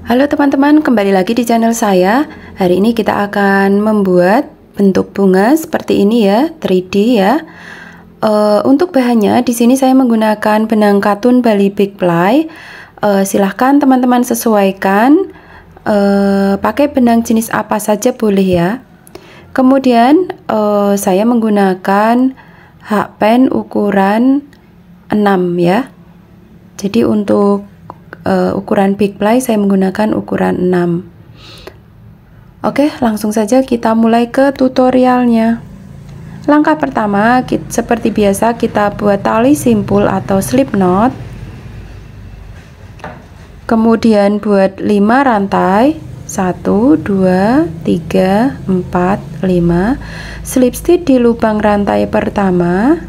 Halo teman-teman, kembali lagi di channel saya. Hari ini kita akan membuat bentuk bunga seperti ini ya, 3D ya. Untuk bahannya di sini saya menggunakan benang katun Bali Big Ply. Silahkan teman-teman sesuaikan, pakai benang jenis apa saja boleh ya. Kemudian saya menggunakan hakpen ukuran 6 ya. Jadi untuk ukuran Big Ply saya menggunakan ukuran 6. Oke, langsung saja kita mulai ke tutorialnya. Langkah pertama, seperti biasa kita buat tali simpul atau slip knot. Kemudian buat 5 rantai, 1 2 3 4 5, slip stitch di lubang rantai pertama.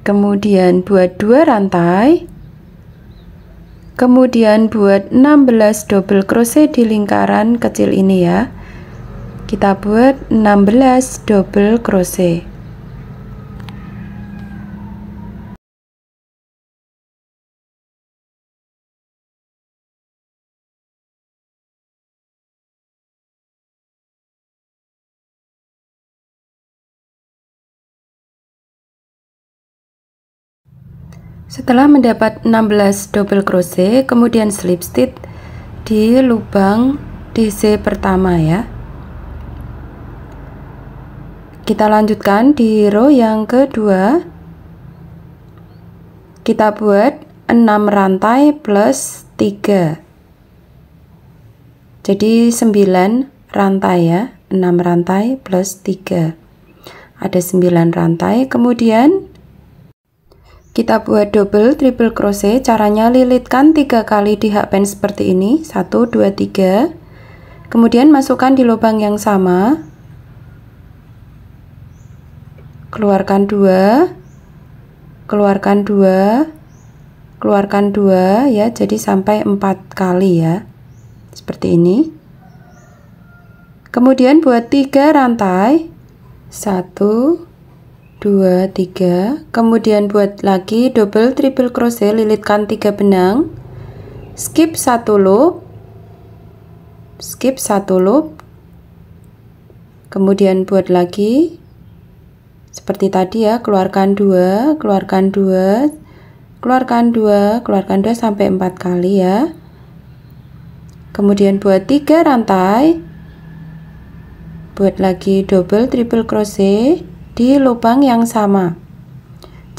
Kemudian buat 2 rantai, kemudian buat 16 double crochet di lingkaran kecil ini ya. Kita buat 16 double crochet. Setelah mendapat 16 double crochet, kemudian slip stitch di lubang DC pertama ya. Kita lanjutkan di row yang kedua. Kita buat 6 rantai plus 3. Jadi 9 rantai ya, 6 rantai plus 3. Ada 9 rantai, kemudian kita buat double triple crochet. Caranya lilitkan 3 kali di hakpen seperti ini, 1 2 3. Kemudian masukkan di lubang yang sama, keluarkan 2, keluarkan 2, keluarkan 2 ya, jadi sampai 4 kali ya, seperti ini. Kemudian buat 3 rantai, 1 2 3, kemudian buat lagi double triple crochet, lilitkan 3 benang, skip 1 loop, skip 1 loop, kemudian buat lagi seperti tadi ya, keluarkan 2, keluarkan 2, keluarkan 2, keluarkan 2 sampai 4 kali ya. Kemudian buat 3 rantai, buat lagi double triple crochet di lubang yang sama.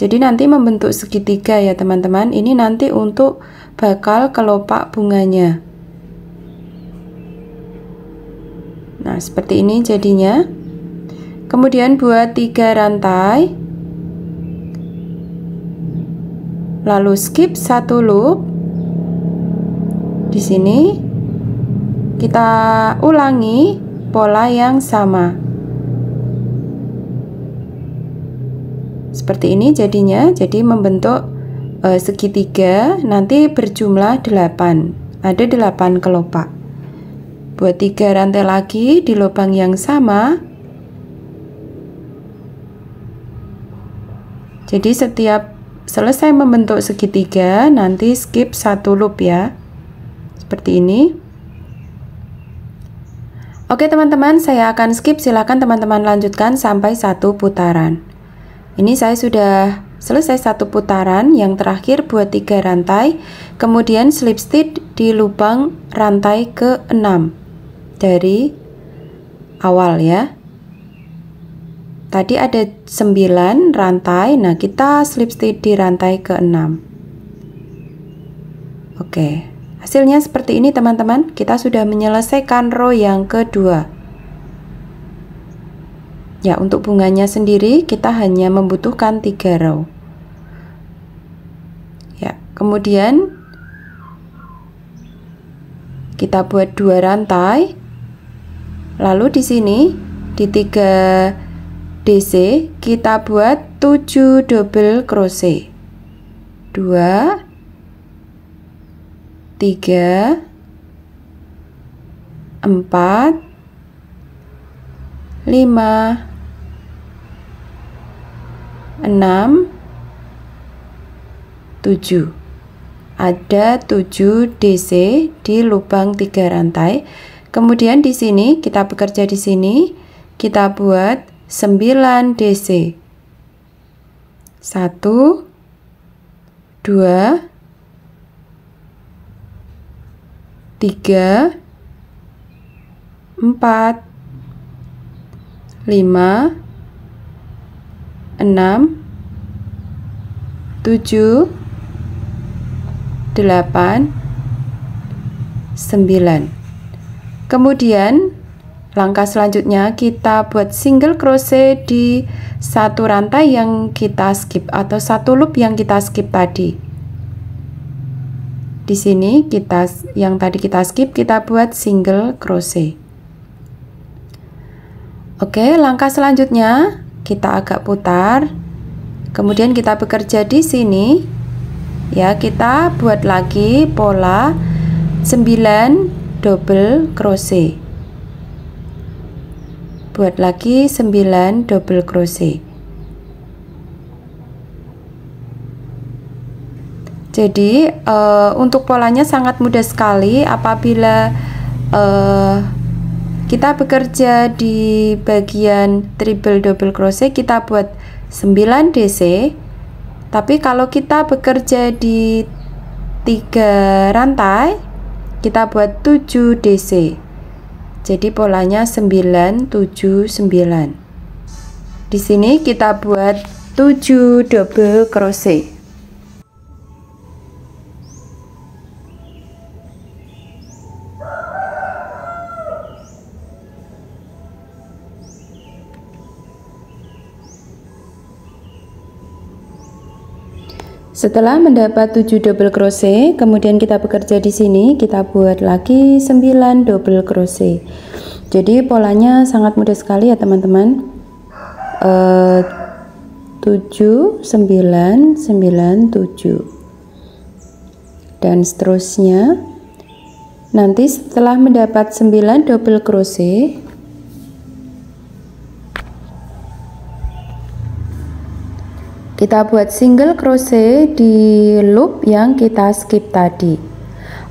Jadi nanti membentuk segitiga ya teman-teman. Ini nanti untuk bakal kelopak bunganya. Nah, seperti ini jadinya. Kemudian buat 3 rantai, lalu skip 1 loop. Di sini kita ulangi pola yang sama. Seperti ini jadinya, jadi membentuk segitiga, nanti berjumlah 8. Ada 8 kelopak. Buat 3 rantai lagi di lubang yang sama. Jadi setiap selesai membentuk segitiga, nanti skip 1 loop ya. Seperti ini. Oke teman-teman, saya akan skip, silakan teman-teman lanjutkan sampai 1 putaran. Ini saya sudah selesai 1 putaran, yang terakhir buat 3 rantai, kemudian slip stitch di lubang rantai ke-6 dari awal ya. Tadi ada 9 rantai, nah kita slip stitch di rantai ke-6. Oke, hasilnya seperti ini teman-teman. Kita sudah menyelesaikan row yang kedua. Ya, untuk bunganya sendiri kita hanya membutuhkan 3 row. Ya, kemudian kita buat 2 rantai. Lalu di sini di 3 DC kita buat 7 double crochet. 2 3 4 5 6 7. Ada 7 DC di lubang 3 rantai. Kemudian di sini kita bekerja di sini, kita buat 9 DC. 1 2 3 4 5 6 7 8 9. Kemudian langkah selanjutnya kita buat single crochet di satu rantai yang kita skip atau satu loop yang kita skip tadi. Di sini yang tadi kita skip, kita buat single crochet. Oke, langkah selanjutnya kita agak putar. Kemudian kita bekerja di sini. Ya, kita buat lagi pola 9 double crochet. Buat lagi 9 double crochet. Jadi untuk polanya sangat mudah sekali. Apabila kita bekerja di bagian triple double crochet, kita buat 9 DC. Tapi kalau kita bekerja di 3 rantai, kita buat 7 DC. Jadi polanya 9 7 9. Di sini kita buat 7 double crochet. Setelah mendapat 7 double crochet, kemudian kita bekerja di sini, kita buat lagi 9 double crochet. Jadi polanya sangat mudah sekali ya teman-teman. 7 9 9 7 dan seterusnya. Nanti setelah mendapat 9 double crochet, kita buat single crochet di loop yang kita skip tadi.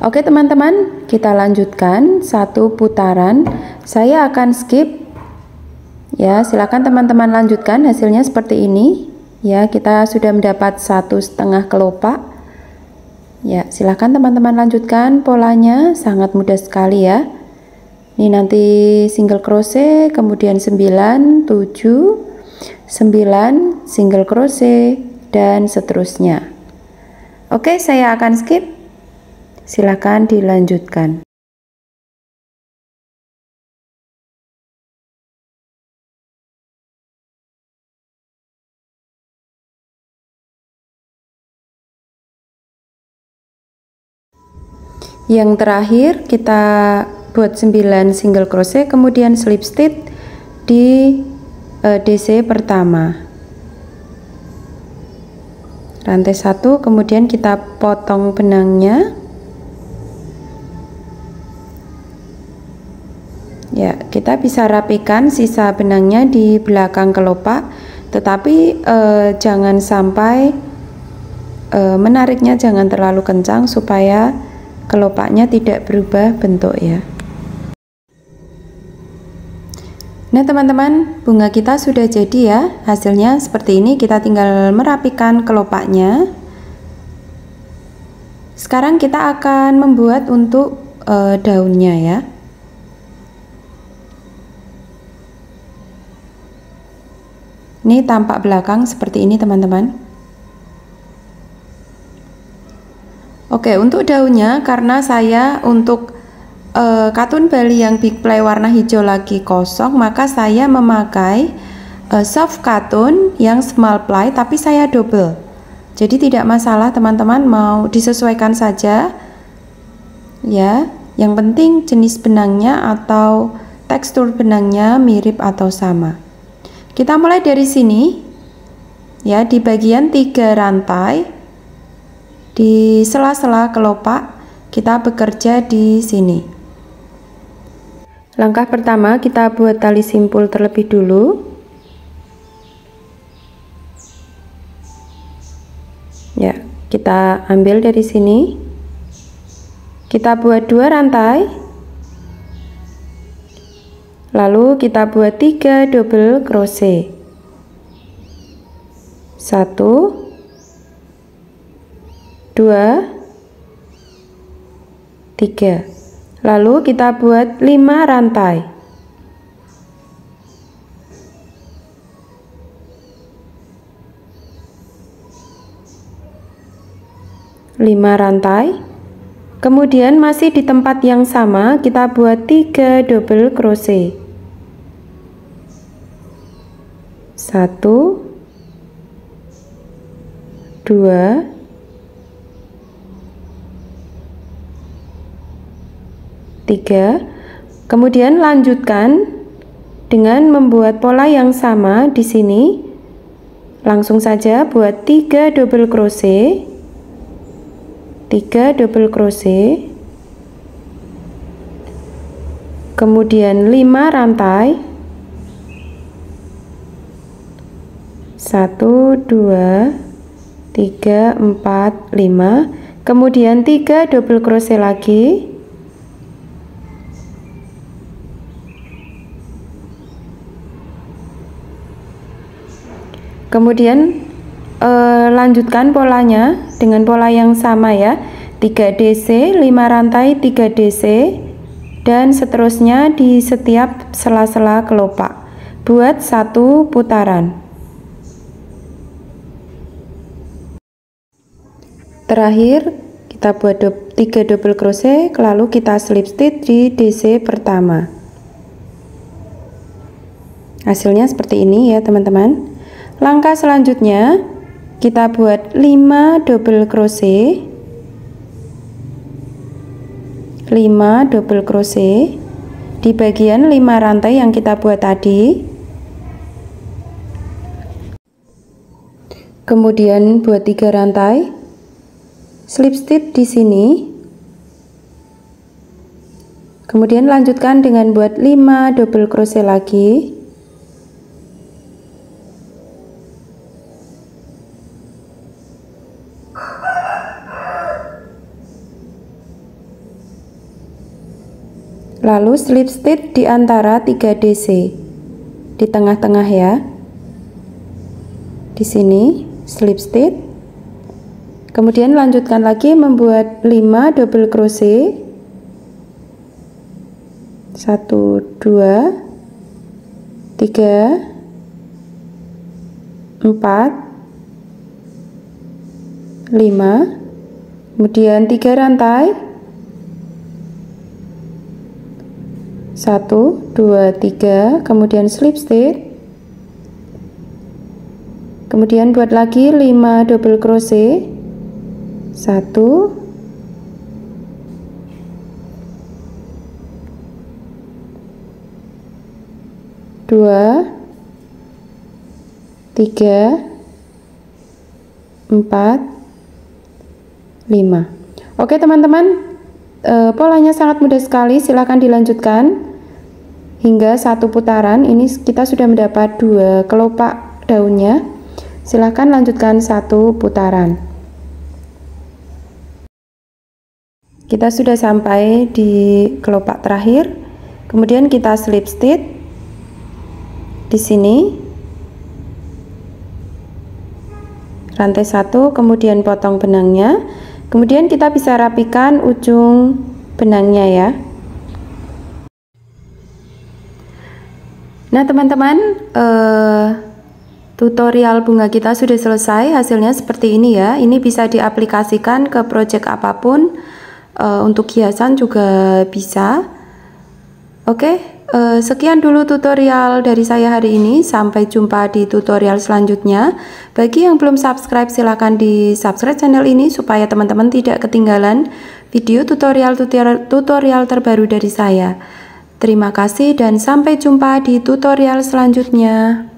Oke teman-teman, kita lanjutkan satu putaran. Saya akan skip. Ya, silakan teman-teman lanjutkan. Hasilnya seperti ini. Ya, kita sudah mendapat 1,5 kelopak. Ya, silakan teman-teman lanjutkan polanya. Sangat mudah sekali ya. Ini nanti single crochet, kemudian 9 7 9 single crochet dan seterusnya. Oke, saya akan skip. Silakan dilanjutkan. Yang terakhir kita buat 9 single crochet, kemudian slip stitch di DC pertama, rantai 1, kemudian kita potong benangnya. Ya, kita bisa rapikan sisa benangnya di belakang kelopak, tetapi jangan sampai menariknya jangan terlalu kencang supaya kelopaknya tidak berubah bentuk ya. Nah teman-teman, bunga kita sudah jadi ya. Hasilnya seperti ini. Kita tinggal merapikan kelopaknya. Sekarang kita akan membuat untuk daunnya ya. Ini tampak belakang seperti ini teman-teman. Oke, untuk daunnya, karena saya untuk katun Bali yang big play warna hijau lagi kosong, maka saya memakai soft katun yang small ply tapi saya double. Jadi tidak masalah teman-teman, mau disesuaikan saja ya. Yang penting jenis benangnya atau tekstur benangnya mirip atau sama. Kita mulai dari sini ya, di bagian 3 rantai di sela-sela kelopak kita bekerja di sini. Langkah pertama kita buat tali simpul terlebih dulu. Ya, Kita ambil dari sini, kita buat 2 rantai, lalu kita buat 3 double crochet, 1 2 3, lalu kita buat 5 rantai. Kemudian masih di tempat yang sama kita buat 3 double crochet, 1 2 3. Kemudian lanjutkan dengan membuat pola yang sama di sini. Langsung saja buat 3 double crochet, 3 double crochet, kemudian 5 rantai, 1 2 3 4 5, kemudian 3 double crochet lagi, kemudian lanjutkan polanya dengan pola yang sama ya, 3 DC, 5 rantai, 3 DC, dan seterusnya di setiap sela-sela kelopak. Buat 1 putaran. Terakhir kita buat 3 double crochet, lalu kita slip stitch di DC pertama. Hasilnya seperti ini ya teman-teman. Langkah selanjutnya kita buat 5 double crochet, 5 double crochet di bagian 5 rantai yang kita buat tadi. Kemudian buat 3 rantai, slip stitch di sini. Kemudian lanjutkan dengan buat 5 double crochet lagi. Lalu slip stitch di antara 3 DC di tengah-tengah ya. Di sini slip stitch. Kemudian lanjutkan lagi membuat 5 double crochet. 1 2 3 4 5, kemudian 3 rantai, 1 2 3, kemudian slip stitch, kemudian buat lagi 5 double crochet, 1 2 3 4 5. Oke teman-teman, polanya sangat mudah sekali, silahkan dilanjutkan hingga 1 putaran. Ini kita sudah mendapat 2 kelopak daunnya. Silahkan lanjutkan 1 putaran. Kita sudah sampai di kelopak terakhir. Kemudian kita slip stitch di sini, rantai 1, kemudian potong benangnya. Kemudian kita bisa rapikan ujung benangnya ya. Nah teman-teman, tutorial bunga kita sudah selesai. Hasilnya seperti ini ya. Ini bisa diaplikasikan ke project apapun, untuk hiasan juga bisa. Oke, sekian dulu tutorial dari saya hari ini. Sampai jumpa di tutorial selanjutnya. Bagi yang belum subscribe, silahkan di subscribe channel ini supaya teman-teman tidak ketinggalan video tutorial terbaru dari saya. Terima kasih dan sampai jumpa di tutorial selanjutnya.